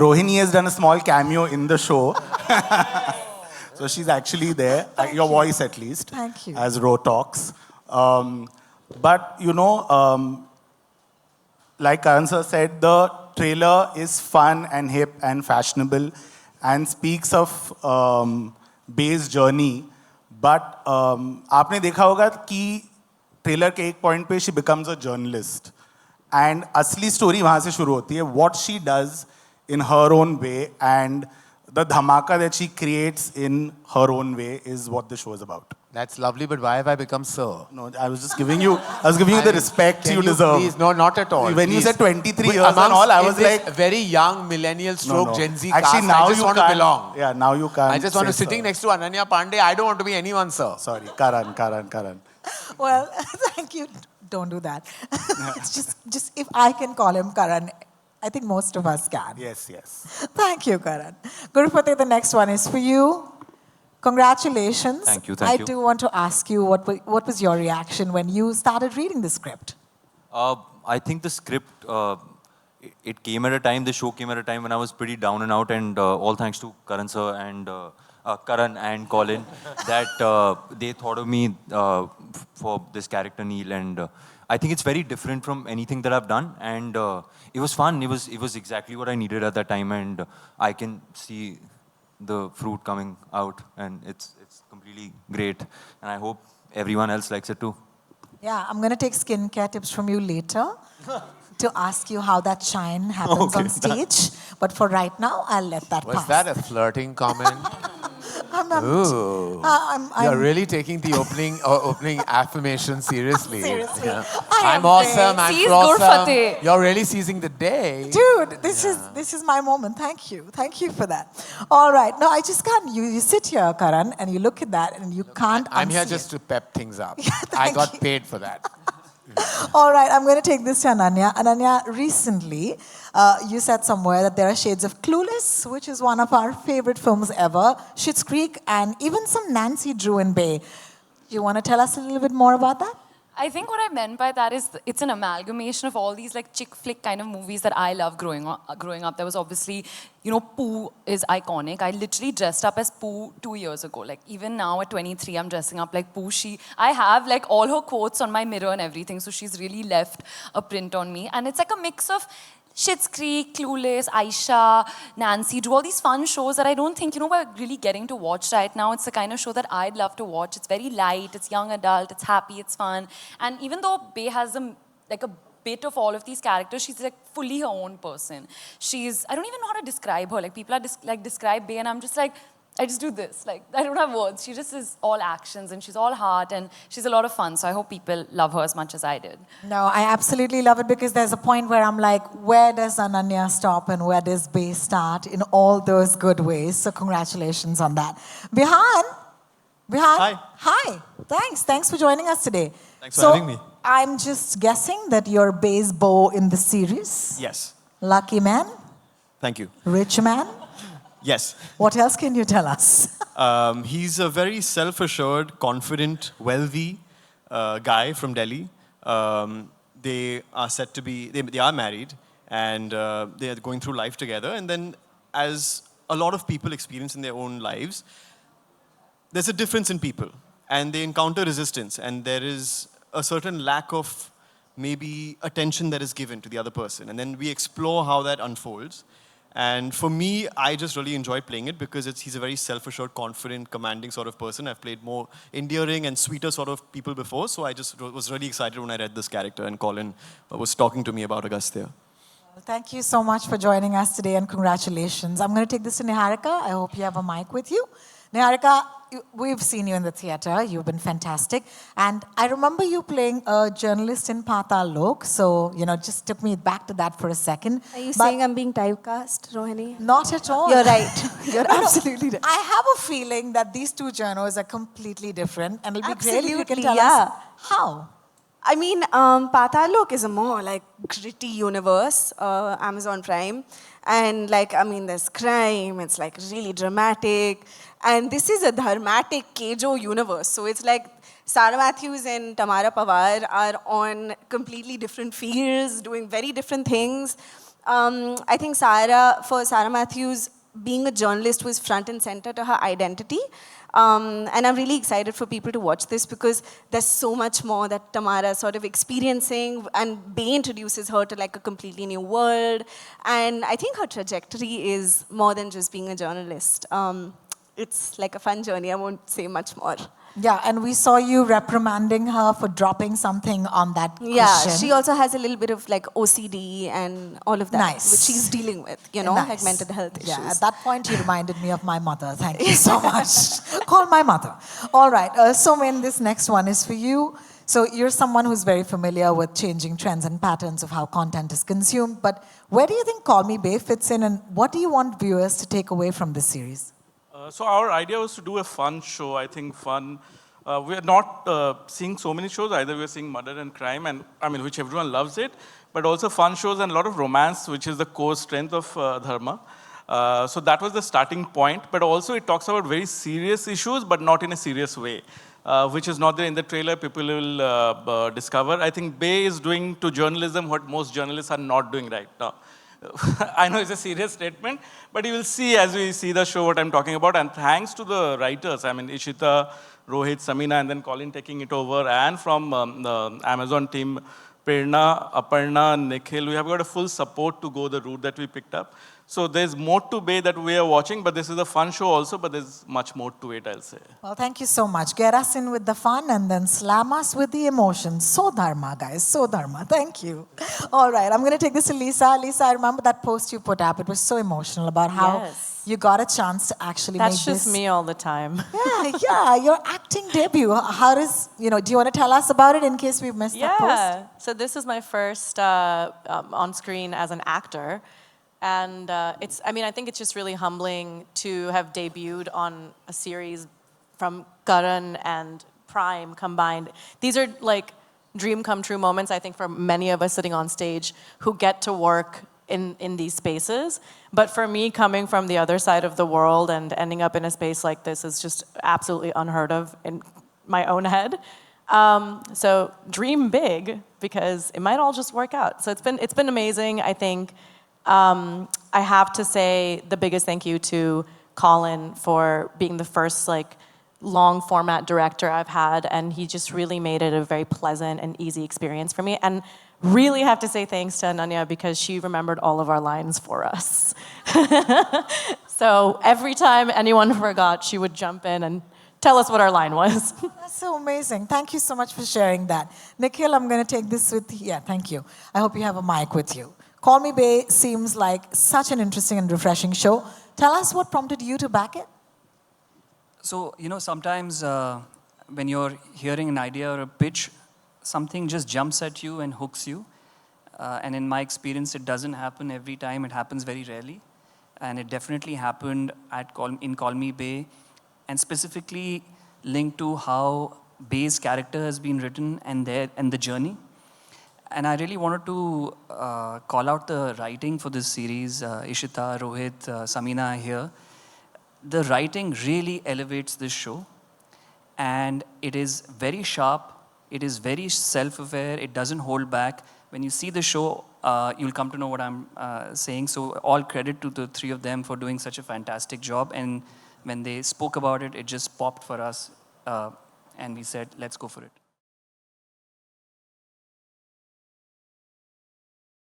Rohini has done a small cameo in the show. So she's actually there, your voice at least. Thank you. As Ro talks. But, like Karan sir said, the trailer is fun and hip and fashionable and speaks of Bae's journey. But आपने देखा होगा कि trailer के एक point पे she becomes a journalist. And असली story वहाँ से शुरू होती है. What she does in her own way and the dhamaka that she creates in her own way is what the show is about. That's lovely, but why have I become sir? No, I was giving you the respect you deserve. Please, no, not at all. When you please. said 23 years and all, I was like... very young millennial stroke Gen Z Actually, cast, now I just you want can't, to belong. Yeah, now you can't. I just want to say sitting sir. next to Ananya Panday. I don't want to be anyone, sir. Sorry, Karan. Well, thank you. Don't do that. It's just if I can call him Karan, I think most of us can. Yes. Thank you, Karan. Gurupati, the next one is for you. Congratulations. Thank you. I do want to ask you, what was your reaction when you started reading the script? I think the script, it came at a time, the show came at a time when I was pretty down and out, and all thanks to Karan sir and Karan and Colin that they thought of me for this character Neil, and I think it's very different from anything that I've done, and it was fun. It was exactly what I needed at that time, and I can see the fruit coming out, and it's completely great, and I hope everyone else likes it too. Yeah, I'm going to take skincare tips from you later to ask you how that shine happens on stage. But for right now, I'll let that pass. Was that a flirting comment? Ooh. You're really taking the opening affirmation seriously. Seriously. Yeah. I I'm awesome, I'm She's awesome. Gurfate. You're really seizing the day. Dude, this is my moment. Thank you. Thank you for that. All right. No, I just can't. You sit here, Karan, and you look at that and you can't I'm here unsee just it. to pep things up. Yeah, I got you. paid for that. All right, I'm going to take this to Ananya. Ananya, recently you said somewhere that there are shades of Clueless, which is one of our favorite films ever, Schitt's Creek, and even some Nancy Drew and Bae. You want to tell us a little bit more about that? I think what I meant by that is it's an amalgamation of all these like chick flick kind of movies that I love growing up. There was obviously, Pooh is iconic. I literally dressed up as Pooh 2 years ago. Like even now at 23, I'm dressing up like Pooh. I have like all her quotes on my mirror and everything. So she's really left a print on me. And it's like a mix of Schitt's Creek, Clueless, Aisha, Nancy Drew, all these fun shows that I don't think, we're really getting to watch right now. It's the kind of show that I'd love to watch. It's very light, it's young adult, it's happy, it's fun. And even though Bae has a bit of all of these characters, she's like fully her own person. I don't even know how to describe her. Like people are describe Bae and I'm just like, I just do this. Like, I don't have words. She just is all actions and she's all heart and she's a lot of fun. So I hope people love her as much as I did. No, I absolutely love it because there's a point where I'm like, where does Ananya stop and where does Bae start in all those good ways? So congratulations on that. Vihaan. Hi. Thanks for joining us today. Thanks for having me. I'm just guessing that you're Bae's beau in the series. Yes. Lucky man? Thank you. Rich man? Yes. What else can you tell us? He's a very self-assured, confident, wealthy guy from Delhi. They are said to be, they are married and they are going through life together. And then as a lot of people experience in their own lives, there's a difference in people and they encounter resistance and there is a certain lack of maybe attention that is given to the other person. And then we explore how that unfolds. And for me, I just really enjoyed playing it because he's a very self-assured, confident, commanding sort of person. I've played more endearing and sweeter sort of people before, so I just was really excited when I read this character and Colin was talking to me about Agastya. Well, thank you so much for joining us today and congratulations. I'm going to take this to Niharika. I hope you have a mic with you. Niharika, we've seen you in the theatre. You've been fantastic. And I remember you playing a journalist in Patal Lok. So, just took me back to that for a second. Are you saying I'm being typecast, Rohini? Not at all. You're right. You're absolutely right. I have a feeling that these two journos are completely different. And it'll be great if you can tell us how. I mean, Patal Lok is a more like gritty universe, Amazon Prime. And there's crime, it's like really dramatic. And this is a dharmatic Kejo universe. So it's like Sarah Matthews and Tamara Pawar are on completely different fields, doing very different things. I think for Sarah Matthews, being a journalist was front and center to her identity. And I'm really excited for people to watch this because there's so much more that Tamara is sort of experiencing, and Bay introduces her to like a completely new world. And I think her trajectory is more than just being a journalist. It's like a fun journey. I won't say much more. Yeah, and we saw you reprimanding her for dropping something on that Yeah, cushion. she also has a little bit of like OCD and all of that, Nice. which she's dealing with, you know, Nice. like mental health issues. Yeah, at that point you reminded me of my mother. Thank you so much. Call my mother. All right, Somen, this next one is for you. So you're someone who's very familiar with changing trends and patterns of how content is consumed, but where do you think Call Me Bae fits in, and what do you want viewers to take away from this series? So our idea was to do a fun show. I think fun. We are not seeing so many shows. Either we are seeing murder and crime, and I mean, which everyone loves it, but also fun shows and a lot of romance, which is the core strength of Dharma. So that was the starting point. But also it talks about very serious issues, but not in a serious way, which is not there in the trailer. People will discover. I think Bay is doing to journalism what most journalists are not doing right now. I know it's a serious statement, but you will see as we see the show what I'm talking about. And thanks to the writers, I mean, Ishita, Rohit, Samina, and then Colin taking it over, and from the Amazon team, Prerna, Aparna, Nikhil, we have got a full support to go the route that we picked up. So there's more to Bay that we are watching, but this is a fun show also, but there's much more to it, I'll say. Well, thank you so much. Get us in with the fun and then slam us with the emotions. So Dharma, guys. So Dharma. Thank you. All right, I'm going to take this to Lisa. Lisa, I remember that post you put up. It was so emotional about how Yes. you got a chance to actually That's make just this. me all the time. Yeah, your acting debut. How does, do you want to tell us about it in case we've missed that post? Yeah. So this is my first on screen as an actor. And I think it's just really humbling to have debuted on a series from Karan and Prime combined. These are like dream come true moments, I think, for many of us sitting on stage who get to work in these spaces. But for me, coming from the other side of the world and ending up in a space like this is just absolutely unheard of in my own head. So dream big, because it might all just work out. So it's been amazing, I think. I have to say the biggest thank you to Colin for being the first long format director I've had, and he just really made it a very pleasant and easy experience for me. And really have to say thanks to Ananya because she remembered all of our lines for us. So every time anyone forgot, she would jump in and tell us what our line was. That's so amazing. Thank you so much for sharing that. Nikhil, I'm going to take this with you. Yeah, thank you. I hope you have a mic with you. Call Me Bae seems like such an interesting and refreshing show. Tell us what prompted you to back it. So, sometimes when you're hearing an idea or a pitch, something just jumps at you and hooks you. And in my experience, it doesn't happen every time. It happens very rarely. And it definitely happened in Call Me Bae, and specifically linked to how Bae's character has been written and the journey. And I really wanted to call out the writing for this series. Ishita, Rohit, Samina are here. The writing really elevates this show. And it is very sharp. It is very self-aware. It doesn't hold back. When you see the show, you'll come to know what I'm saying. So all credit to the three of them for doing such a fantastic job. And when they spoke about it, it just popped for us. And we said, let's go for it.